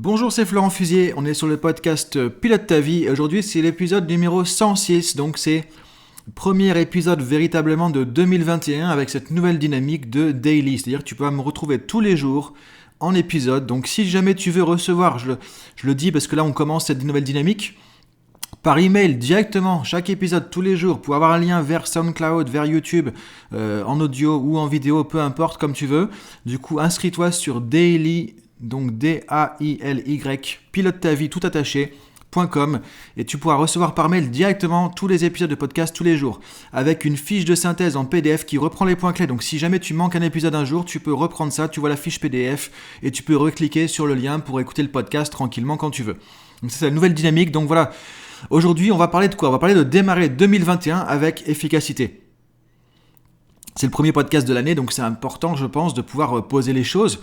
Bonjour, c'est Florent Fusier, on est sur le podcast Pilote ta vie et aujourd'hui c'est l'épisode numéro 106, donc c'est le premier épisode véritablement de 2021 avec cette nouvelle dynamique de daily, c'est-à-dire que tu peux me retrouver tous les jours en épisode, donc si jamais tu veux recevoir, je le dis parce que là on commence cette nouvelle dynamique, par email directement, chaque épisode tous les jours, pour avoir un lien vers SoundCloud, vers YouTube, en audio ou en vidéo, peu importe, comme tu veux. Du coup, inscris-toi sur daily, donc D-A-I-L-Y, pilote ta vie tout attaché.com et tu pourras recevoir par mail directement tous les épisodes de podcast tous les jours, avec une fiche de synthèse en PDF qui reprend les points clés. Donc si jamais tu manques un épisode un jour, tu peux reprendre ça, tu vois la fiche PDF et tu peux recliquer sur le lien pour écouter le podcast tranquillement quand tu veux. Donc c'est la nouvelle dynamique, donc voilà. Aujourd'hui, on va parler de quoi ? On va parler de démarrer 2021 avec efficacité. C'est le premier podcast de l'année, donc c'est important, je pense, de pouvoir poser les choses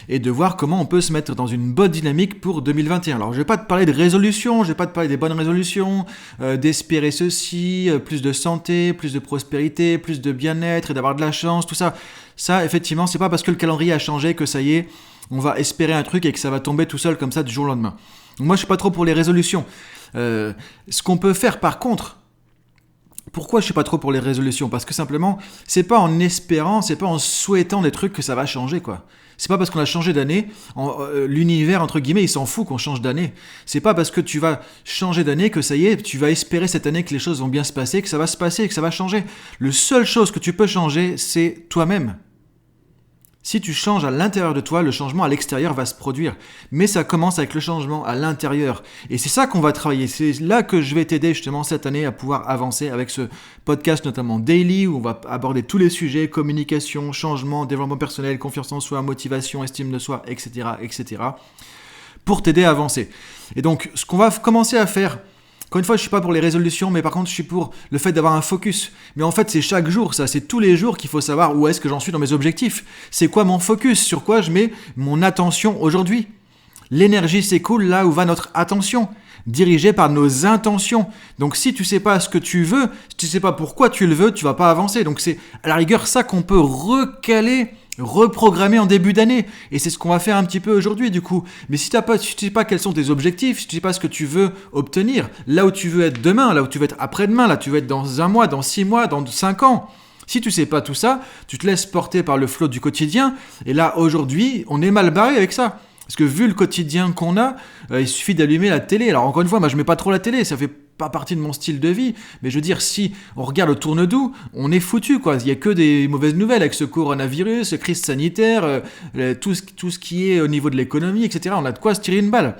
et de voir comment on peut se mettre dans une bonne dynamique pour 2021. Alors, je ne vais pas te parler de résolutions, je ne vais pas te parler des bonnes résolutions, d'espérer ceci, plus de santé, plus de prospérité, plus de bien-être et d'avoir de la chance, tout ça. Ça, effectivement, c'est pas parce que le calendrier a changé que ça y est, on va espérer un truc et que ça va tomber tout seul comme ça du jour au lendemain. Donc moi, je suis pas trop pour les résolutions. Ce qu'on peut faire par contre, pourquoi je suis pas trop pour les résolutions ? Parce que simplement, c'est pas en espérant, c'est pas en souhaitant des trucs que ça va changer, quoi. C'est pas parce qu'on a changé d'année, l'univers, entre guillemets, il s'en fout qu'on change d'année. C'est pas parce que tu vas changer d'année que ça y est, tu vas espérer cette année que les choses vont bien se passer, que ça va se passer, que ça va changer. La seule chose que tu peux changer, c'est toi-même. Si tu changes à l'intérieur de toi, le changement à l'extérieur va se produire. Mais ça commence avec le changement à l'intérieur. Et c'est ça qu'on va travailler. C'est là que je vais t'aider justement cette année à pouvoir avancer avec ce podcast notamment daily où on va aborder tous les sujets, communication, changement, développement personnel, confiance en soi, motivation, estime de soi, etc., etc. pour t'aider à avancer. Et donc, ce qu'on va commencer à faire, encore une fois, je ne suis pas pour les résolutions, mais par contre, je suis pour le fait d'avoir un focus. Mais en fait, c'est chaque jour, ça. C'est tous les jours qu'il faut savoir où est-ce que j'en suis dans mes objectifs. C'est quoi mon focus ? Sur quoi je mets mon attention aujourd'hui ? L'énergie s'écoule là où va notre attention, dirigée par nos intentions. Donc, si tu ne sais pas ce que tu veux, si tu ne sais pas pourquoi tu le veux, tu ne vas pas avancer. Donc, c'est à la rigueur ça qu'on peut recaler, reprogrammer en début d'année. Et c'est ce qu'on va faire un petit peu aujourd'hui du coup. Mais si tu ne sais pas quels sont tes objectifs, si tu ne sais pas ce que tu veux obtenir, là où tu veux être demain, là où tu veux être après-demain, là où tu veux être dans 1 mois, dans 6 mois, dans 5 ans. Si tu ne sais pas tout ça, tu te laisses porter par le flot du quotidien. Et là, aujourd'hui, on est mal barré avec ça. Parce que vu le quotidien qu'on a, il suffit d'allumer la télé. Alors encore une fois, moi je mets pas trop la télé, ça fait pas partie de mon style de vie. Mais je veux dire, si on regarde le tourne-doux, on est foutu, quoi. Il y a que des mauvaises nouvelles avec ce coronavirus, crise sanitaire, tout ce qui est au niveau de l'économie, etc. On a de quoi se tirer une balle.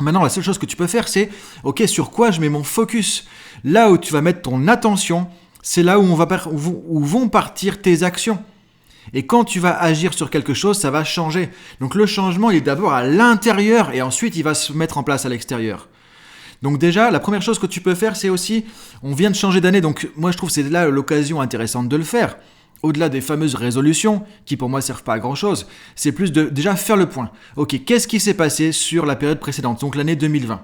Maintenant, la seule chose que tu peux faire, c'est, ok, sur quoi je mets mon focus ? Là où tu vas mettre ton attention, c'est là où vont partir tes actions. Et quand tu vas agir sur quelque chose, ça va changer. Donc le changement, il est d'abord à l'intérieur et ensuite il va se mettre en place à l'extérieur. Donc déjà, la première chose que tu peux faire, c'est aussi, on vient de changer d'année, donc moi je trouve que c'est là l'occasion intéressante de le faire. Au-delà des fameuses résolutions, qui pour moi ne servent pas à grand-chose, c'est plus de déjà faire le point. Ok, qu'est-ce qui s'est passé sur la période précédente, donc l'année 2020 ?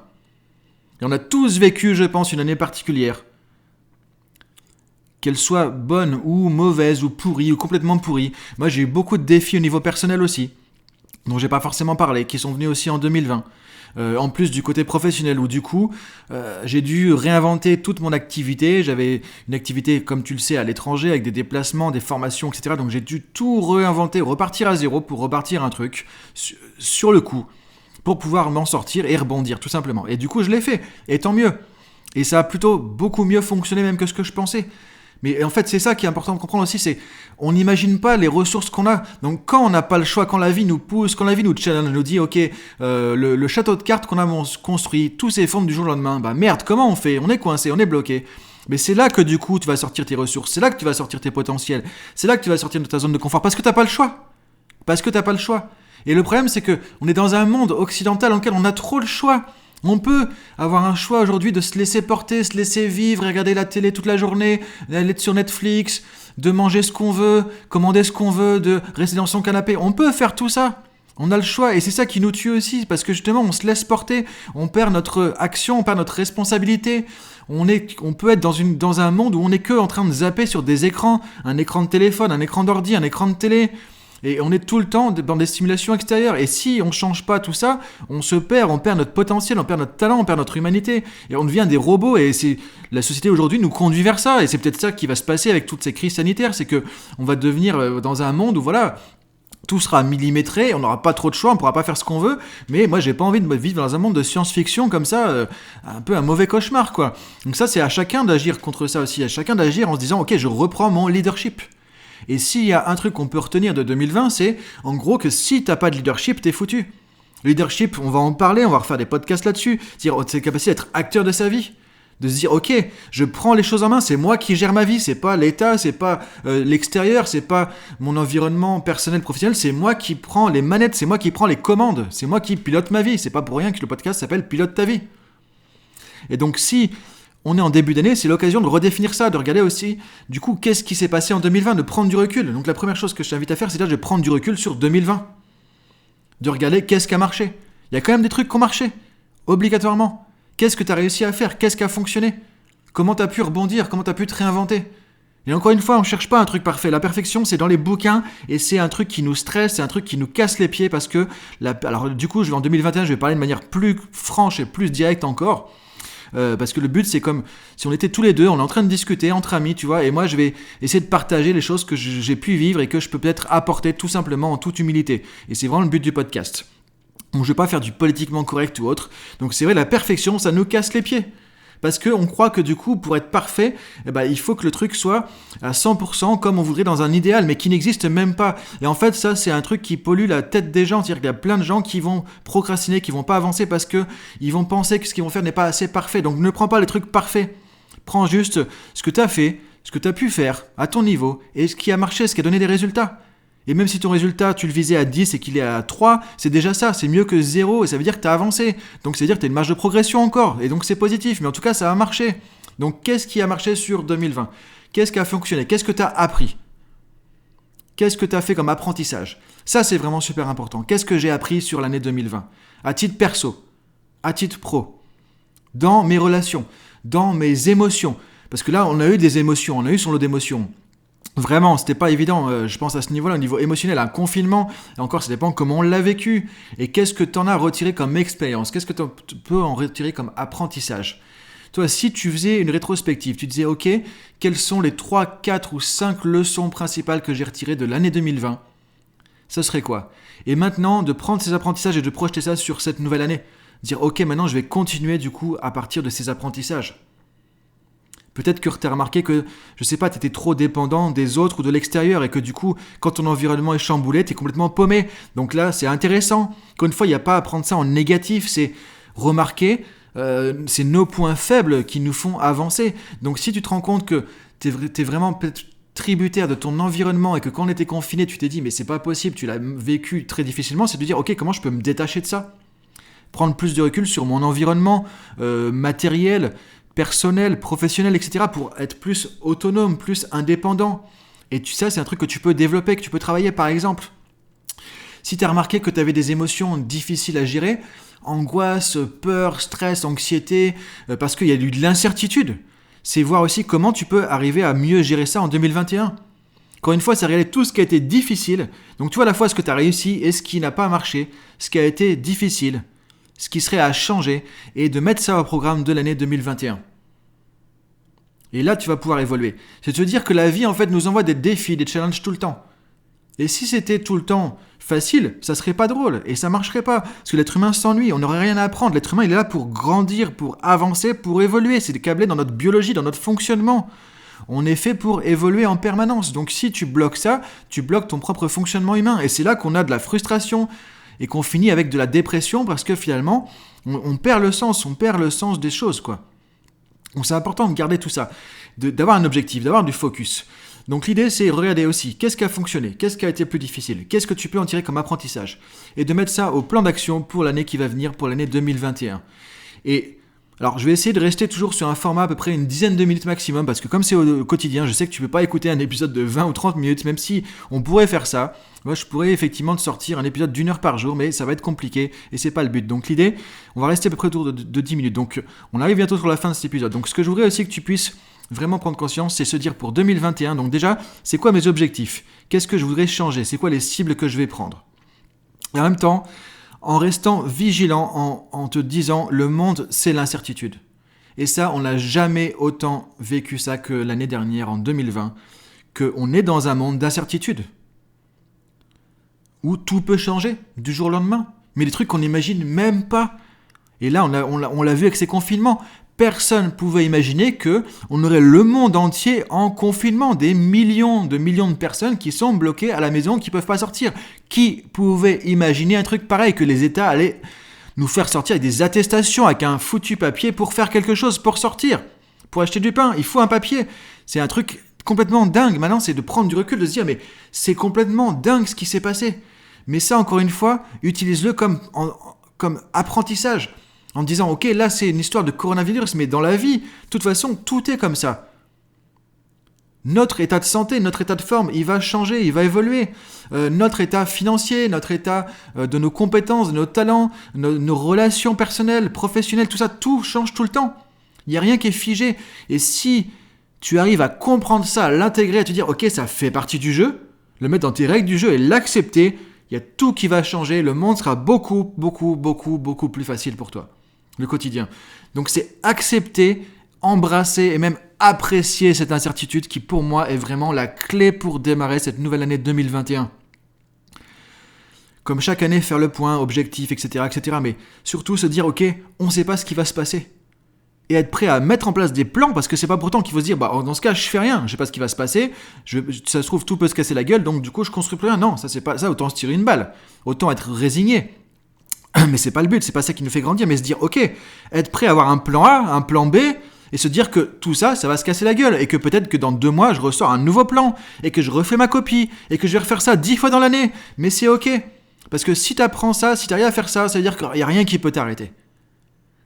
Et on a tous vécu, je pense, une année particulière. Qu'elle soit bonne ou mauvaise ou pourrie ou complètement pourrie. Moi, j'ai eu beaucoup de défis au niveau personnel aussi, dont j'ai pas forcément parlé, qui sont venus aussi en 2020. En plus du côté professionnel, où du coup, j'ai dû réinventer toute mon activité. J'avais une activité, comme tu le sais, à l'étranger, avec des déplacements, des formations, etc. Donc j'ai dû tout réinventer, repartir à zéro pour repartir un truc sur le coup, pour pouvoir m'en sortir et rebondir, tout simplement. Et du coup, je l'ai fait, et tant mieux. Et ça a plutôt beaucoup mieux fonctionné même que ce que je pensais. Mais en fait, c'est ça qui est important de comprendre aussi, c'est on n'imagine pas les ressources qu'on a. Donc quand on n'a pas le choix, quand la vie nous pousse, quand la vie nous challenge, nous dit ok, le château de cartes qu'on a construit, tout s'effondre du jour au lendemain, bah merde, comment on fait ? On est coincé, on est bloqué. Mais c'est là que du coup tu vas sortir tes ressources, c'est là que tu vas sortir tes potentiels, c'est là que tu vas sortir de ta zone de confort, parce que t'as pas le choix. Parce que t'as pas le choix. Et le problème, c'est que on est dans un monde occidental dans lequel on a trop le choix. On peut avoir un choix aujourd'hui de se laisser porter, se laisser vivre, regarder la télé toute la journée, d'aller sur Netflix, de manger ce qu'on veut, commander ce qu'on veut, de rester dans son canapé. On peut faire tout ça. On a le choix et c'est ça qui nous tue aussi parce que justement on se laisse porter, on perd notre action, on perd notre responsabilité. On peut être dans un monde où on n'est que en train de zapper sur des écrans, un écran de téléphone, un écran d'ordi, un écran de télé. Et on est tout le temps dans des stimulations extérieures. Et si on ne change pas tout ça, on se perd, on perd notre potentiel, on perd notre talent, on perd notre humanité. Et on devient des robots. Et la société aujourd'hui nous conduit vers ça. Et c'est peut-être ça qui va se passer avec toutes ces crises sanitaires. C'est qu'on va devenir dans un monde où voilà, tout sera millimétré, on n'aura pas trop de choix, on ne pourra pas faire ce qu'on veut. Mais moi, j'ai pas envie de vivre dans un monde de science-fiction comme ça, un peu un mauvais cauchemar, quoi. Donc ça, c'est à chacun d'agir contre ça aussi. À chacun d'agir en se disant, ok, je reprends mon leadership. Et s'il y a un truc qu'on peut retenir de 2020, c'est en gros que si t'as pas de leadership, t'es foutu. Le leadership, on va en parler, on va refaire des podcasts là-dessus. C'est-à-dire, c'est la capacité d'être acteur de sa vie. De se dire, ok, je prends les choses en main, c'est moi qui gère ma vie, c'est pas l'État, c'est pas l'extérieur, c'est pas mon environnement personnel, professionnel, c'est moi qui prends les manettes, c'est moi qui prends les commandes, c'est moi qui pilote ma vie. C'est pas pour rien que le podcast s'appelle Pilote ta vie. Et donc si on est en début d'année, c'est l'occasion de redéfinir ça, de regarder aussi, du coup, qu'est-ce qui s'est passé en 2020, de prendre du recul. Donc la première chose que je t'invite à faire, c'est déjà de prendre du recul sur 2020. De regarder qu'est-ce qui a marché. Il y a quand même des trucs qui ont marché, obligatoirement. Qu'est-ce que tu as réussi à faire? Qu'est-ce qui a fonctionné? Comment tu as pu rebondir? Comment tu as pu te réinventer? Et encore une fois, on ne cherche pas un truc parfait. La perfection, c'est dans les bouquins et c'est un truc qui nous stresse, c'est un truc qui nous casse les pieds parce que... Alors du coup, en 2021, je vais parler de manière plus franche et plus directe encore. Parce que le but, c'est comme si on était tous les deux, on est en train de discuter entre amis, tu vois, et moi je vais essayer de partager les choses que j'ai pu vivre et que je peux peut-être apporter tout simplement en toute humilité. Et c'est vraiment le but du podcast. Donc je vais pas faire du politiquement correct ou autre. Donc c'est vrai, la perfection, ça nous casse les pieds. Parce qu'on croit que du coup, pour être parfait, il faut que le truc soit à 100% comme on voudrait dans un idéal, mais qui n'existe même pas. Et en fait, ça, c'est un truc qui pollue la tête des gens. C'est-à-dire qu'il y a plein de gens qui vont procrastiner, qui vont pas avancer parce qu'ils vont penser que ce qu'ils vont faire n'est pas assez parfait. Donc ne prends pas les trucs parfaits. Prends juste ce que tu as fait, ce que tu as pu faire à ton niveau, et ce qui a marché, ce qui a donné des résultats. Et même si ton résultat, tu le visais à 10 et qu'il est à 3, c'est déjà ça, c'est mieux que 0 et ça veut dire que tu as avancé. Donc ça veut dire que tu as une marge de progression encore, et donc c'est positif, mais en tout cas ça a marché. Donc qu'est-ce qui a marché sur 2020? Qu'est-ce qui a fonctionné? Qu'est-ce que tu as appris? Qu'est-ce que tu as fait comme apprentissage? Ça c'est vraiment super important. Qu'est-ce que j'ai appris sur l'année 2020? À titre perso, à titre pro, dans mes relations, dans mes émotions. Parce que là on a eu des émotions, on a eu son lot d'émotions. Vraiment, c'était pas évident, je pense à ce niveau-là, au niveau émotionnel, un confinement, et encore ça dépend comment on l'a vécu, et qu'est-ce que tu en as retiré comme expérience, qu'est-ce que tu peux en retirer comme apprentissage. Toi, si tu faisais une rétrospective, tu disais, ok, quelles sont les 3, 4 ou 5 leçons principales que j'ai retirées de l'année 2020, ça serait quoi? Et maintenant, de prendre ces apprentissages et de projeter ça sur cette nouvelle année, dire, ok, maintenant je vais continuer du coup à partir de ces apprentissages. Peut-être que tu as remarqué que, je sais pas, tu étais trop dépendant des autres ou de l'extérieur et que du coup, quand ton environnement est chamboulé, tu es complètement paumé. Donc là, c'est intéressant. Encore une fois, il n'y a pas à prendre ça en négatif, c'est remarquer, c'est nos points faibles qui nous font avancer. Donc si tu te rends compte que tu es vraiment peut-être tributaire de ton environnement et que quand on était confiné, tu t'es dit, mais c'est pas possible, tu l'as vécu très difficilement, c'est de dire, ok, comment je peux me détacher de ça? Prendre plus de recul sur mon environnement matériel, personnel, professionnel, etc. pour être plus autonome, plus indépendant. Et ça, c'est un truc que tu peux développer, que tu peux travailler, par exemple. Si tu as remarqué que tu avais des émotions difficiles à gérer, angoisse, peur, stress, anxiété, parce qu'il y a eu de l'incertitude, c'est voir aussi comment tu peux arriver à mieux gérer ça en 2021. Encore une fois, c'est regarder tout ce qui a été difficile. Donc tu vois à la fois ce que tu as réussi et ce qui n'a pas marché, ce qui a été difficile, ce qui serait à changer, et de mettre ça au programme de l'année 2021. Et là, tu vas pouvoir évoluer. C'est de se dire que la vie, en fait, nous envoie des défis, des challenges tout le temps. Et si c'était tout le temps facile, ça serait pas drôle, et ça marcherait pas. Parce que l'être humain s'ennuie, on n'aurait rien à apprendre. L'être humain, il est là pour grandir, pour avancer, pour évoluer. C'est câblé dans notre biologie, dans notre fonctionnement. On est fait pour évoluer en permanence. Donc si tu bloques ça, tu bloques ton propre fonctionnement humain. Et c'est là qu'on a de la frustration, et qu'on finit avec de la dépression, parce que finalement, on perd le sens des choses, quoi. Donc c'est important de garder tout ça, d'avoir un objectif, d'avoir du focus. Donc l'idée, c'est de regarder aussi qu'est-ce qui a fonctionné, qu'est-ce qui a été plus difficile, qu'est-ce que tu peux en tirer comme apprentissage, et de mettre ça au plan d'action pour l'année qui va venir, pour l'année 2021. Et alors, je vais essayer de rester toujours sur un format à peu près une dizaine de minutes maximum, parce que comme c'est au quotidien, je sais que tu ne peux pas écouter un épisode de 20 ou 30 minutes, même si on pourrait faire ça. Moi, je pourrais effectivement te sortir un épisode d'1 heure par jour, mais ça va être compliqué, et c'est pas le but. Donc l'idée, on va rester à peu près autour de 10 minutes. Donc on arrive bientôt sur la fin de cet épisode. Donc ce que je voudrais aussi que tu puisses vraiment prendre conscience, c'est se dire pour 2021, donc déjà, c'est quoi mes objectifs ? Qu'est-ce que je voudrais changer ? C'est quoi les cibles que je vais prendre ? Et en même temps, en restant vigilant, en te disant, le monde, c'est l'incertitude. Et ça, on n'a jamais autant vécu ça que l'année dernière, en 2020, qu'on est dans un monde d'incertitude, où tout peut changer du jour au lendemain. Mais des trucs qu'on n'imagine même pas. Et là, on l'a vu avec ces confinements. Personne ne pouvait imaginer qu'on aurait le monde entier en confinement. Des millions de personnes qui sont bloquées à la maison, qui ne peuvent pas sortir. Qui pouvait imaginer un truc pareil, que les États allaient nous faire sortir avec des attestations, avec un foutu papier pour faire quelque chose, pour sortir, pour acheter du pain, il faut un papier. C'est un truc complètement dingue. Maintenant, c'est de prendre du recul, de se dire, mais c'est complètement dingue ce qui s'est passé. Mais ça, encore une fois, utilise-le comme apprentissage. En disant, ok, là, c'est une histoire de coronavirus, mais dans la vie, de toute façon, tout est comme ça. Notre état de santé, notre état de forme, il va changer, il va évoluer. Notre état financier, notre état de nos compétences, de nos talents, nos relations personnelles, professionnelles, tout ça, tout change tout le temps. Il n'y a rien qui est figé. Et si tu arrives à comprendre ça, à l'intégrer, à te dire, ok, ça fait partie du jeu, le mettre dans tes règles du jeu et l'accepter, il y a tout qui va changer, le monde sera beaucoup plus facile pour toi, le quotidien. Donc c'est accepter, embrasser et même apprécier cette incertitude qui pour moi est vraiment la clé pour démarrer cette nouvelle année 2021. Comme chaque année, faire le point, objectif, etc. Mais surtout se dire, ok, on ne sait pas ce qui va se passer. Et être prêt à mettre en place des plans, parce que c'est pas pourtant qu'il faut se dire, dans ce cas, je fais rien, je sais pas ce qui va se passer, ça se trouve, tout peut se casser la gueule, donc du coup, je construis plus rien. Non, ça c'est pas ça, autant se tirer une balle, autant être résigné. Mais c'est pas le but, c'est pas ça qui nous fait grandir, mais se dire, ok, être prêt à avoir un plan A, un plan B, et se dire que tout ça, ça va se casser la gueule, et que peut-être que dans 2 mois, je ressors un nouveau plan, et que je refais ma copie, et que je vais refaire ça 10 fois dans l'année, mais c'est ok. Parce que si tu apprends ça, si tu arrives à faire ça, ça veut dire qu'il n'y a rien qui peut t'arrêter.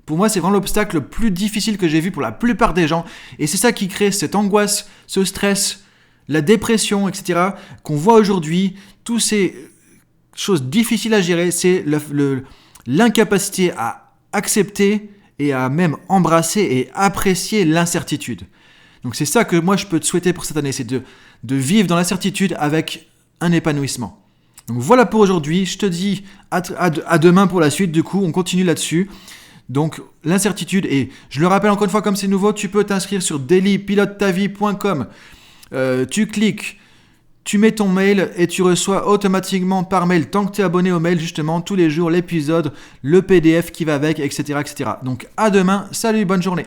Pour moi, c'est vraiment l'obstacle le plus difficile que j'ai vu pour la plupart des gens. Et c'est ça qui crée cette angoisse, ce stress, la dépression, etc. qu'on voit aujourd'hui. Toutes ces choses difficiles à gérer, c'est l'incapacité à accepter et à même embrasser et apprécier l'incertitude. Donc c'est ça que moi je peux te souhaiter pour cette année, c'est de vivre dans l'incertitude avec un épanouissement. Donc voilà pour aujourd'hui, je te dis à demain pour la suite, du coup on continue là-dessus. Donc l'incertitude, et je le rappelle encore une fois comme c'est nouveau, tu peux t'inscrire sur dailypilotetavie.com, tu cliques, tu mets ton mail et tu reçois automatiquement par mail, tant que tu es abonné au mail justement, tous les jours l'épisode, le PDF qui va avec, etc. Donc à demain, salut, bonne journée.